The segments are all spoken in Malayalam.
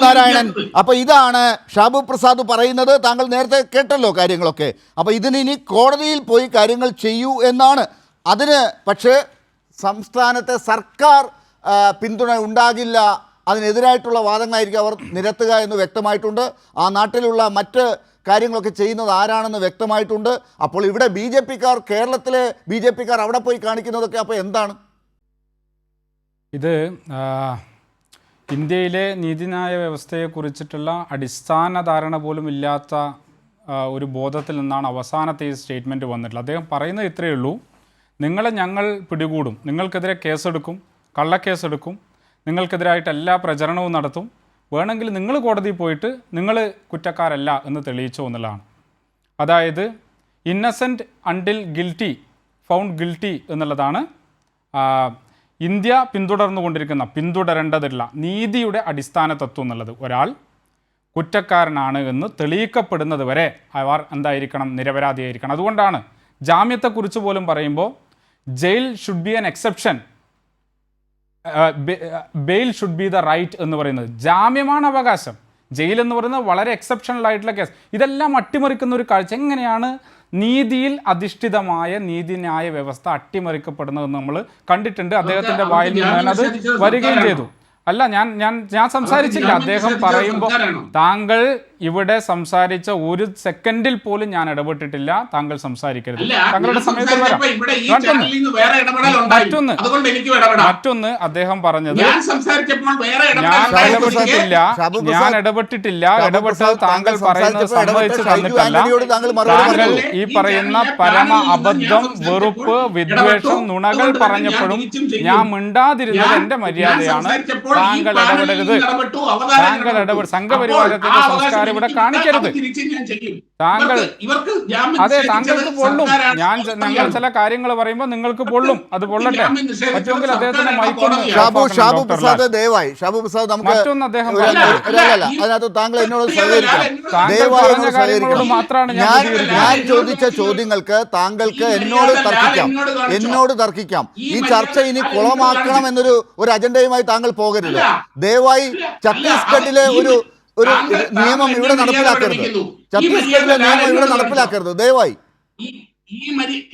നാരായണൻ, അപ്പൊ ഇതാണ് ഷാബു പ്രസാദ് പറയുന്നത്. താങ്കൾ നേരത്തെ കേട്ടല്ലോ കാര്യങ്ങളൊക്കെ. അപ്പൊ ഇതിനി കോടതിയിൽ പോയി കാര്യങ്ങൾ ചെയ്യൂ എന്നാണ്. അതിന് പക്ഷേ സംസ്ഥാനത്തെ സർക്കാർ പിന്തുണ ഉണ്ടാകില്ല, അതിനെതിരായിട്ടുള്ള വാദങ്ങളായിരിക്കും അവർ നിരത്തുക എന്ന് വ്യക്തമായിട്ടുണ്ട്. ആ നാട്ടിലുള്ള മറ്റ് കാര്യങ്ങളൊക്കെ ചെയ്യുന്നത് ആരാണെന്ന് വ്യക്തമായിട്ടുണ്ട്. അപ്പോൾ ഇവിടെ ബി ജെ പിക്കാർ, കേരളത്തിലെ ബി ജെ പിക്കാർ അവിടെ പോയി കാണിക്കുന്നതൊക്കെ അപ്പോൾ എന്താണ്? ഇത് ഇന്ത്യയിലെ നീതിന്യായ വ്യവസ്ഥയെക്കുറിച്ചിട്ടുള്ള അടിസ്ഥാന ധാരണ പോലും ഇല്ലാത്ത ഒരു ബോധത്തിൽ നിന്നാണ് അവസാനത്തെ ഈ സ്റ്റേറ്റ്മെൻറ്റ് വന്നിട്ടുള്ളത്. അദ്ദേഹം പറയുന്നത് ഇത്രയേ ഉള്ളൂ: നിങ്ങളെ ഞങ്ങൾ പിടികൂടും, നിങ്ങൾക്കെതിരെ കേസെടുക്കും, കള്ളക്കേസെടുക്കും, നിങ്ങൾക്കെതിരായിട്ട് എല്ലാ പ്രചരണവും നടത്തും, വേണമെങ്കിൽ നിങ്ങൾ കോടതിയിൽ പോയിട്ട് നിങ്ങൾ കുറ്റക്കാരല്ല എന്ന് തെളിയിച്ചോ എന്നുള്ളതാണ്. അതായത് innocent until guilty found guilty എന്നുള്ളതാണ് ഇന്ത്യ പിന്തുടരേണ്ടതുള്ള നീതിയുടെ അടിസ്ഥാന തത്വം എന്നുള്ളത്. ഒരാൾ കുറ്റക്കാരനാണ് എന്ന് തെളിയിക്കപ്പെടുന്നത് വരെ അവർ എന്തായിരിക്കണം? നിരപരാധിയായിരിക്കണം. അതുകൊണ്ടാണ് ജാമ്യത്തെക്കുറിച്ച് പോലും പറയുമ്പോൾ jail should be an exception, bail should be the right എന്ന് പറയുന്നത്. ജാമ്യമാണ് അവകാശം, ജയിൽ എന്ന് പറയുന്നത് വളരെ എക്സെപ്ഷണൽ ആയിട്ടുള്ള കേസ്. ഇതെല്ലാം അട്ടിമറിക്കുന്ന ഒരു കാഴ്ച. എങ്ങനെയാണ് നീതിയിൽ അധിഷ്ഠിതമായ നീതിന്യായ വ്യവസ്ഥ അട്ടിമറിക്കപ്പെടുന്നതെന്ന് നമ്മൾ കണ്ടിട്ടുണ്ട്. അദ്ദേഹത്തിൻ്റെ വായിൽ നിന്ന് അത് വരികയും ചെയ്തു. അല്ല, ഞാൻ സംസാരിച്ചില്ല. അദ്ദേഹം പറയുമ്പോൾ താങ്കൾ ഇവിടെ സംസാരിച്ച ഒരു സെക്കൻഡിൽ പോലും ഞാൻ ഇടപെട്ടിട്ടില്ല. താങ്കൾ സംസാരിക്കരുത്, താങ്കളുടെ സമയത്ത് വരാം. മറ്റൊന്ന് അദ്ദേഹം പറഞ്ഞത് ഞാൻ ഇടപെട്ടിട്ടില്ല. ഇടപെട്ടത് താങ്കൾ പറയുന്നത് സമ്മതിച്ച് തന്നിട്ടല്ല. താങ്കൾ ഈ പറയുന്ന പരമ അബദ്ധം, വെറുപ്പ്, വിദ്വേഷം, നുണകൾ പറഞ്ഞപ്പോഴും ഞാൻ മിണ്ടാതിരുന്നത് എന്റെ മര്യാദയാണ്. താങ്കൾ ഇടപെടരുത്. സംഘപരിവാരത്തിന്റെ സംസ്കാരം ഇവിടെ കാണിക്കരുത്. താങ്കൾ താങ്കൾക്ക് പൊള്ളും. ഞങ്ങൾ ചില കാര്യങ്ങൾ പറയുമ്പോൾ നിങ്ങൾക്ക് പൊള്ളും, അത് പൊള്ളട്ടെ. പറ്റുമെങ്കിൽ അദ്ദേഹത്തിന്റെ മറ്റൊന്ന് താങ്കൾ എന്നോട് മാത്രമാണ് ഞാൻ ചോദിച്ച ചോദ്യങ്ങൾക്ക് താങ്കൾക്ക് എന്നോട് തർക്കിക്കാം. ഈ ചർച്ച ഇനി കുളമാക്കണം എന്നൊരു അജണ്ടയുമായി താങ്കൾ പോകരുത്. ദയവായി ഛത്തീസ്ഗഡിലെ ഒരു നിയമം ഇവിടെ നടപ്പിലാക്കരുത്. ഛത്തീസ്ഗഡിലെ നിയമം ഇവിടെ നടപ്പിലാക്കരുത് ദയവായി.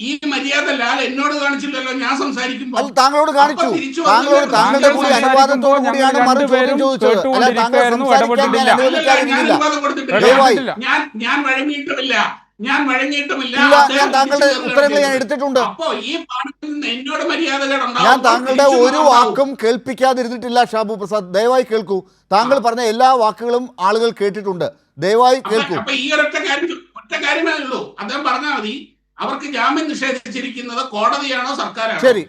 ഈ മര്യാദ ലാൽ എന്നോട് കാണിച്ചില്ലല്ലോ. ഞാൻ സംസാരിക്കുമ്പോൾ താങ്കളോട് കാണിച്ചു. താങ്കളുടെ കൂടി അനുവാദത്തോടു കൂടിയാണ് മറുചോദ്യം ചോദിച്ചത്. അല്ല, താങ്കൾ സംസാരിക്കാൻ ഞാൻ അനുവദിക്കാതിരുന്നില്ല. ദയവായി. ഞാൻ വഴങ്ങിയിട്ടുമില്ല. ഞാൻ താങ്കളുടെ ഉത്തരങ്ങൾ ഞാൻ എടുത്തിട്ടുണ്ട്. ഞാൻ താങ്കളുടെ ഒരു വാക്കും കേൾപ്പിക്കാതിരുന്നിട്ടില്ല. ഷാബു പ്രസാദ്, ദയവായി കേൾക്കൂ. താങ്കൾ പറഞ്ഞ എല്ലാ വാക്കുകളും ആളുകൾ കേട്ടിട്ടുണ്ട്. ദയവായി കേൾക്കൂ. ഈ ഒറ്റ കാര്യമേ ഉള്ളൂ. അദ്ദേഹം പറഞ്ഞാൽ മതി, അവർക്ക് ജാമ്യം നിഷേധിച്ചിരിക്കുന്നത് കോടതിയാണോ സർക്കാരാണോ? ശരി,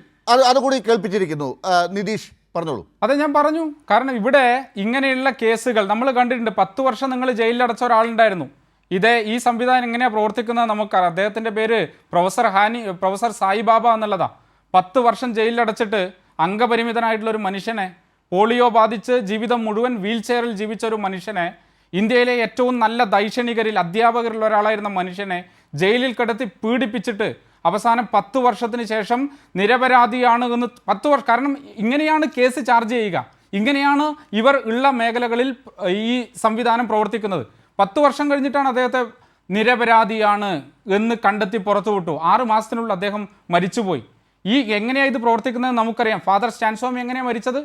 അതുകൂടി കേൾപ്പിച്ചിരിക്കുന്നു. നിതീഷ് പറഞ്ഞോളൂ. അതെ, ഞാൻ പറഞ്ഞു. കാരണം ഇവിടെ ഇങ്ങനെയുള്ള കേസുകൾ നമ്മൾ കണ്ടിട്ടുണ്ട്. 10 വർഷം നിങ്ങൾ ജയിലിൽ അടച്ച ഒരാളുണ്ടായിരുന്നു. ഈ സംവിധാനം എങ്ങനെയാണ് പ്രവർത്തിക്കുന്നത് നമുക്കറിയാം. അദ്ദേഹത്തിൻ്റെ പേര് പ്രൊഫസർ സായിബാബ എന്നുള്ളതാണ്. 10 വർഷം ജയിലിലടച്ചിട്ട് അംഗപരിമിതനായിട്ടുള്ള ഒരു മനുഷ്യനെ, പോളിയോ ബാധിച്ച് ജീവിതം മുഴുവൻ വീൽ ചെയറിൽ ജീവിച്ച ഒരു മനുഷ്യനെ, ഇന്ത്യയിലെ ഏറ്റവും നല്ല ദൈക്ഷണികരിൽ അധ്യാപകരിൽ ഒരാളായിരുന്ന മനുഷ്യനെ ജയിലിൽ കിടത്തി പീഡിപ്പിച്ചിട്ട് അവസാനം 10 വർഷത്തിന് ശേഷം നിരപരാധിയാണ് എന്ന് 10 വർഷം. കാരണം ഇങ്ങനെയാണ് കേസ് ചാർജ് ചെയ്യുക, ഇങ്ങനെയാണ് ഇവർ ഉള്ള മേഖലകളിൽ ഈ സംവിധാനം പ്രവർത്തിക്കുന്നത്. 10 വർഷം കഴിഞ്ഞിട്ടാണ് അദ്ദേഹത്തെ നിരപരാധിയാണ് എന്ന് കണ്ടെത്തി പുറത്തുവിട്ടു. 6 മാസത്തിനുള്ളിൽ അദ്ദേഹം മരിച്ചുപോയി. എങ്ങനെയാണ് ഇത് പ്രവർത്തിക്കുന്നത് നമുക്കറിയാം. ഫാദർ സ്റ്റാൻസ്വാമി എങ്ങനെയാണ് മരിച്ചത്?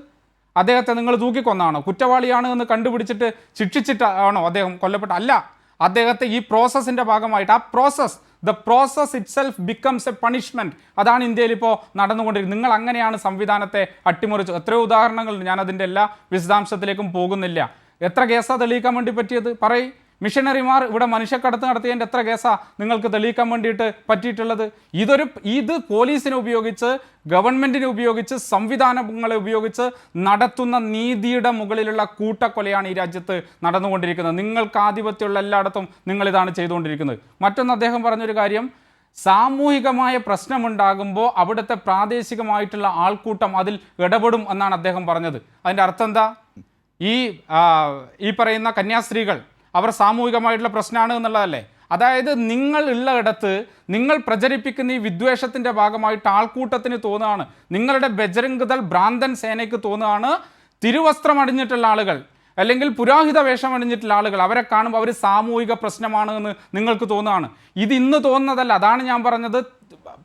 അദ്ദേഹത്തെ നിങ്ങൾ തൂക്കിക്കൊന്നാണോ? കുറ്റവാളിയാണ് എന്ന് കണ്ടുപിടിച്ചിട്ട് ശിക്ഷിച്ചിട്ടാണോ അദ്ദേഹം കൊല്ലപ്പെട്ട? അല്ല, അദ്ദേഹത്തെ ഈ പ്രോസസ്സിൻ്റെ ഭാഗമായിട്ട് the process it self becomes A punishment. അതാണ് ഇന്ത്യയിൽ ഇപ്പോൾ നടന്നുകൊണ്ടിരിക്കുന്നത്. നിങ്ങൾ അങ്ങനെയാണ് സംവിധാനത്തെ അട്ടിമറിച്ചത്. എത്രയോ ഉദാഹരണങ്ങളുണ്ട്. ഞാനതിൻ്റെ എല്ലാ വിശദാംശത്തിലേക്കും പോകുന്നില്ല. എത്ര കേസാണ് തെളിയിക്കാൻ വേണ്ടി പറ്റിയത്? പറയും. മിഷനറിമാർ ഇവിടെ മനുഷ്യക്കടത്ത് നടത്തിയതിൻ്റെ എത്ര കേസാണ് നിങ്ങൾക്ക് തെളിയിക്കാൻ വേണ്ടിയിട്ട് പറ്റിയിട്ടുള്ളത്? ഇത് പോലീസിനെ ഉപയോഗിച്ച്, ഗവൺമെൻറ്റിനെ ഉപയോഗിച്ച്, സംവിധാനങ്ങളെ ഉപയോഗിച്ച് നടത്തുന്ന നീതിയുടെ മുകളിലുള്ള കൂട്ടക്കൊലയാണ് ഈ രാജ്യത്ത് നടന്നുകൊണ്ടിരിക്കുന്നത്. നിങ്ങൾക്ക് ആധിപത്യമുള്ള എല്ലായിടത്തും നിങ്ങളിതാണ് ചെയ്തുകൊണ്ടിരിക്കുന്നത്. മറ്റൊന്ന് അദ്ദേഹം പറഞ്ഞൊരു കാര്യം, സാമൂഹികമായ പ്രശ്നമുണ്ടാകുമ്പോൾ അവിടുത്തെ പ്രാദേശികമായിട്ടുള്ള ആൾക്കൂട്ടം അതിൽ ഇടപെടും എന്നാണ് അദ്ദേഹം പറഞ്ഞത്. അതിൻ്റെ അർത്ഥം എന്താ? ഈ പറയുന്ന കന്യാസ്ത്രീകൾ അവർ സാമൂഹികമായിട്ടുള്ള പ്രശ്നമാണ് എന്നുള്ളതല്ലേ? അതായത് നിങ്ങൾ ഉള്ള ഇടത്ത് നിങ്ങൾ പ്രചരിപ്പിക്കുന്ന ഈ വിദ്വേഷത്തിൻ്റെ ഭാഗമായിട്ട് ആൾക്കൂട്ടത്തിന് തോന്നുകയാണ്, നിങ്ങളുടെ ബജരംഗ് ദൾ ഭ്രാന്തൻ സേനയ്ക്ക് തോന്നുകയാണ്, തിരുവസ്ത്രം അണിഞ്ഞിട്ടുള്ള ആളുകൾ, അല്ലെങ്കിൽ പുരോഹിത വേഷം അണിഞ്ഞിട്ടുള്ള ആളുകൾ, അവരെ കാണുമ്പോൾ അവർ സാമൂഹിക പ്രശ്നമാണ് എന്ന് നിങ്ങൾക്ക് തോന്നുകയാണ്. ഇത് ഇന്ന് തോന്നുന്നതല്ല. അതാണ് ഞാൻ പറഞ്ഞത്,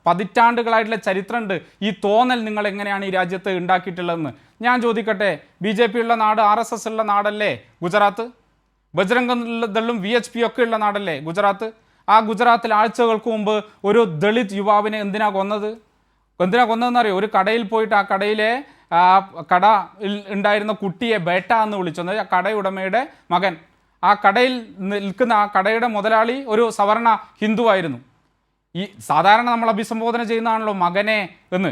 പതിറ്റാണ്ടുകളായിട്ടുള്ള ചരിത്രമുണ്ട്. ഈ തോന്നൽ നിങ്ങൾ എങ്ങനെയാണ് ഈ രാജ്യത്ത് ഉണ്ടാക്കിയിട്ടുള്ളതെന്ന് ഞാൻ ചോദിക്കട്ടെ. BJP ഉള്ള നാട്, RSS ഉള്ള നാടല്ലേ ഗുജറാത്ത്? ബജ്രംഗ് ദളും VHP ഒക്കെ ഉള്ള നാടല്ലേ ഗുജറാത്ത്? ആ ഗുജറാത്തിൽ ആഴ്ചകൾക്ക് മുമ്പ് ഒരു ദളിത് യുവാവിനെ എന്തിനാ കൊന്നതെന്നറിയോ? ഒരു കടയിൽ പോയിട്ട് ആ കടയിലെ കടയിൽ ഉണ്ടായിരുന്ന കുട്ടിയെ ബേട്ട എന്ന് വിളിച്ചു. ആ കടയുടമയുടെ മകൻ, ആ കടയിൽ നിൽക്കുന്ന ആ കടയുടെ മുതലാളി ഒരു സവർണ ഹിന്ദു ആയിരുന്നു. ഈ സാധാരണ നമ്മൾ അഭിസംബോധന ചെയ്യുന്നതാണല്ലോ മകനെ എന്ന്,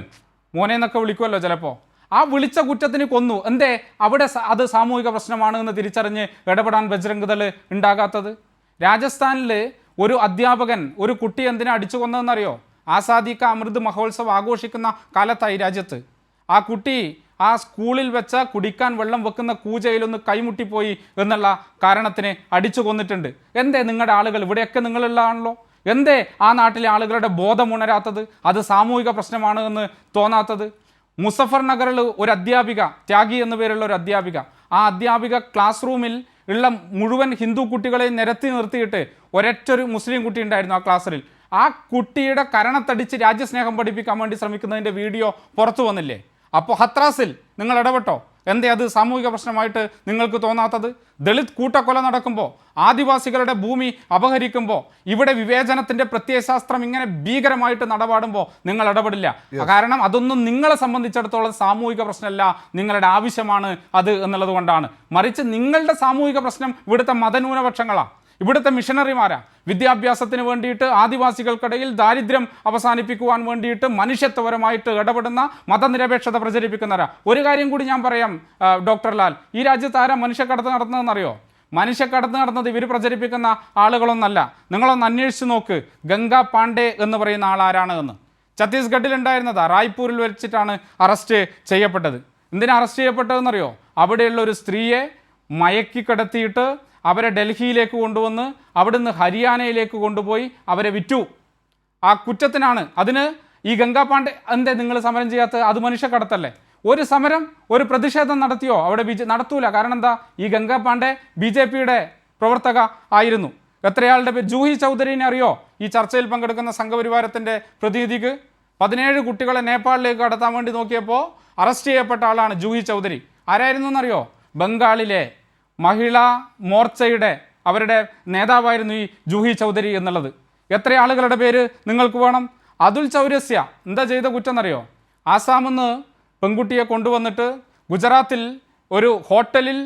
മോനെ എന്നൊക്കെ വിളിക്കുമല്ലോ ചിലപ്പോൾ. ആ വിളിച്ച കുറ്റത്തിന് കൊന്നു. എന്തേ അവിടെ അത് സാമൂഹിക പ്രശ്നമാണ് എന്ന് തിരിച്ചറിഞ്ഞ് ഇടപെടാൻ ബജ്രംഗ് ദൾ ഉണ്ടാകാത്തത്? രാജസ്ഥാനിൽ ഒരു അധ്യാപകൻ ഒരു കുട്ടി എന്തിനാ അടിച്ചു കൊന്നതെന്നറിയോ? ആസാദി കാ അമൃത് മഹോത്സവം ആഘോഷിക്കുന്ന കാലത്തായി രാജ്യത്ത് ആ കുട്ടി ആ സ്കൂളിൽ വെച്ച് കുടിക്കാൻ വെള്ളം വെക്കുന്ന കൂജയിലൊന്ന് കൈമുട്ടിപ്പോയി എന്നുള്ള കാരണത്തിന് അടിച്ചു കൊന്നിട്ടുണ്ട്. എന്തേ നിങ്ങളുടെ ആളുകൾ, ഇവിടെയൊക്കെ നിങ്ങളുള്ളതാണല്ലോ, എന്തേ ആ നാട്ടിലെ ആളുകളുടെ ബോധം ഉണരാത്തത്? അത് സാമൂഹിക പ്രശ്നമാണ് എന്ന് തോന്നാത്തത്? മുസഫർ നഗറിൽ ഒരു അധ്യാപിക, ത്യാഗി എന്നു പേരുള്ള ഒരു അധ്യാപിക, ആ അധ്യാപിക ക്ലാസ് റൂമിൽ ഉള്ള മുഴുവൻ ഹിന്ദു കുട്ടികളെ നിരത്തി നിർത്തിയിട്ട് ഒരൊറ്റൊരു മുസ്ലിം കുട്ടി ഉണ്ടായിരുന്നു ആ ക്ലാസ്സിൽ. ആ കുട്ടിയുടെ കരണത്തടിച്ച് രാജ്യസ്നേഹം പഠിപ്പിക്കാൻ വേണ്ടി ശ്രമിക്കുന്നതിൻ്റെ വീഡിയോ പുറത്തു വന്നില്ലേ? അപ്പോൾ ഹത്രാസിൽ നിങ്ങൾ ഇടപെട്ടോ? എന്തേ അത് സാമൂഹിക പ്രശ്നമായിട്ട് നിങ്ങൾക്ക് തോന്നാത്തത്? ദളിത് കൂട്ടക്കൊല നടക്കുമ്പോൾ, ആദിവാസികളുടെ ഭൂമി അപഹരിക്കുമ്പോൾ, ഇവിടെ വിവേചനത്തിൻ്റെ പ്രത്യയശാസ്ത്രം ഇങ്ങനെ ഭീകരമായിട്ട് നടപാടുമ്പോൾ നിങ്ങൾ ഇടപെടില്ല. കാരണം അതൊന്നും നിങ്ങളെ സംബന്ധിച്ചിടത്തോളം സാമൂഹിക പ്രശ്നമല്ല, നിങ്ങളുടെ ആവശ്യമാണ് അത് എന്നുള്ളത് കൊണ്ടാണ്. മറിച്ച് നിങ്ങളുടെ സാമൂഹിക പ്രശ്നം ഇവിടുത്തെ മതന്യൂനപക്ഷങ്ങളാണ്, ഇവിടുത്തെ മിഷണറിമാരാ. വിദ്യാഭ്യാസത്തിന് വേണ്ടിയിട്ട്, ആദിവാസികൾക്കിടയിൽ ദാരിദ്ര്യം അവസാനിപ്പിക്കുവാൻ വേണ്ടിയിട്ട് മനുഷ്യത്വപരമായിട്ട് ഇടപെടുന്ന, മതനിരപേക്ഷത പ്രചരിപ്പിക്കുന്നവരാ. ഒരു കാര്യം കൂടി ഞാൻ പറയാം ഡോക്ടർ ലാൽ, ഈ രാജ്യത്ത് ആരാ മനുഷ്യക്കടത്ത് നടത്തുന്നതെന്നറിയോ? മനുഷ്യക്കടത്ത് നടന്നത് ഇവർ പ്രചരിപ്പിക്കുന്ന ആളുകളൊന്നല്ല. നിങ്ങളൊന്ന് അന്വേഷിച്ച് നോക്ക്, ഗംഗാ പാണ്ഡെ എന്ന് പറയുന്ന ആളാരാണ് എന്ന്. ഛത്തീസ്ഗഡിൽ ഉണ്ടായിരുന്നതാ, റായ്പൂരിൽ വെച്ചിട്ടാണ് അറസ്റ്റ് ചെയ്യപ്പെട്ടത്. എന്തിനാ അറസ്റ്റ് ചെയ്യപ്പെട്ടതെന്നറിയോ? അവിടെയുള്ള ഒരു സ്ത്രീയെ മയക്കി കിടത്തിയിട്ട് അവരെ ഡൽഹിയിലേക്ക് കൊണ്ടുവന്ന് അവിടുന്ന് ഹരിയാനയിലേക്ക് കൊണ്ടുപോയി അവരെ വിറ്റു. ആ കുറ്റത്തിനാണ്. അതിന് ഈ ഗംഗാ പാണ്ഡെ എന്തേ നിങ്ങൾ സമരം ചെയ്യാത്തത്? അത് മനുഷ്യക്കടത്തല്ലേ? ഒരു സമരം, ഒരു പ്രതിഷേധം നടത്തിയോ? അവിടെ നടത്തൂല. കാരണം എന്താ? ഈ ഗംഗാ പാണ്ഡെ BJPയുടെ പ്രവർത്തക ആയിരുന്നു. എത്രയാളുടെ പേര്? ജൂഹി ചൗധരിനെ അറിയോ? ഈ ചർച്ചയിൽ പങ്കെടുക്കുന്ന സംഘപരിവാരത്തിൻ്റെ പ്രതിനിധിക്ക് 17 കുട്ടികളെ നേപ്പാളിലേക്ക് കടത്താൻ വേണ്ടി നോക്കിയപ്പോൾ അറസ്റ്റ് ചെയ്യപ്പെട്ട ആളാണ് ജൂഹി ചൗധരി. ആരായിരുന്നു എന്നറിയോ? ബംഗാളിലെ മഹിളാ മോർച്ചയുടെ അവരുടെ നേതാവായിരുന്നു ഈ ജൂഹി ചൗധരി എന്നുള്ളത്. എത്ര ആളുകളുടെ പേര് നിങ്ങൾക്ക് വേണം? അതുൽ ചൗരസ്യ എന്താ ചെയ്ത കുറ്റം എന്നറിയോ? ആസാമിൽ നിന്ന് പെൺകുട്ടിയെ കൊണ്ടുവന്നിട്ട് ഗുജറാത്തിൽ ഒരു ഹോട്ടലിൽ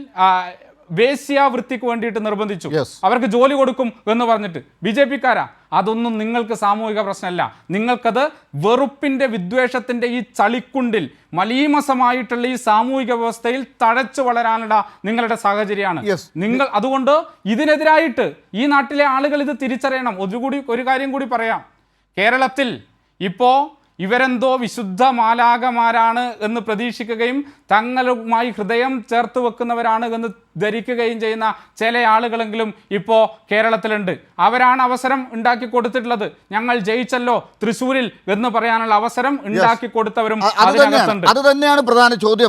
വേശ്യാവൃത്തിക്ക് വേണ്ടിയിട്ട് നിർബന്ധിച്ചു. അവർക്ക് ജോലി കൊടുക്കും എന്ന് പറഞ്ഞിട്ട്. BJPക്കാരാ. അതൊന്നും നിങ്ങൾക്ക് സാമൂഹിക പ്രശ്നമല്ല. നിങ്ങൾക്കത് വെറുപ്പിൻ്റെ, വിദ്വേഷത്തിൻ്റെ ഈ ചളിക്കുണ്ടിൽ മലീമസമായിട്ടുള്ള ഈ സാമൂഹിക വ്യവസ്ഥയിൽ തഴച്ചു വളരാനുള്ള നിങ്ങളുടെ സാഹചര്യമാണ്. നിങ്ങൾ അതുകൊണ്ട് ഇതിനെതിരായിട്ട് ഈ നാട്ടിലെ ആളുകൾ ഇത് തിരിച്ചറിയണം. ഒരു കാര്യം കൂടി പറയാം. കേരളത്തിൽ ഇപ്പോൾ ഇവരെന്തോ വിശുദ്ധ മാലാകമാരാണ് എന്ന് പ്രതീക്ഷിക്കുകയും തങ്ങളുമായി ഹൃദയം ചേർത്ത് വെക്കുന്നവരാണ് എന്ന് ധരിക്കുകയും ചെയ്യുന്ന ചില ആളുകളെങ്കിലും ഇപ്പോൾ കേരളത്തിലുണ്ട്. അവരാണ് അവസരം ഉണ്ടാക്കി കൊടുത്തിട്ടുള്ളത്. ഞങ്ങൾ ജയിച്ചല്ലോ തൃശ്ശൂരിൽ എന്ന് പറയാനുള്ള അവസരം ഉണ്ടാക്കി കൊടുത്തവരും അതിനകത്തുണ്ട്. അത് തന്നെയാണ് പ്രധാന ചോദ്യം.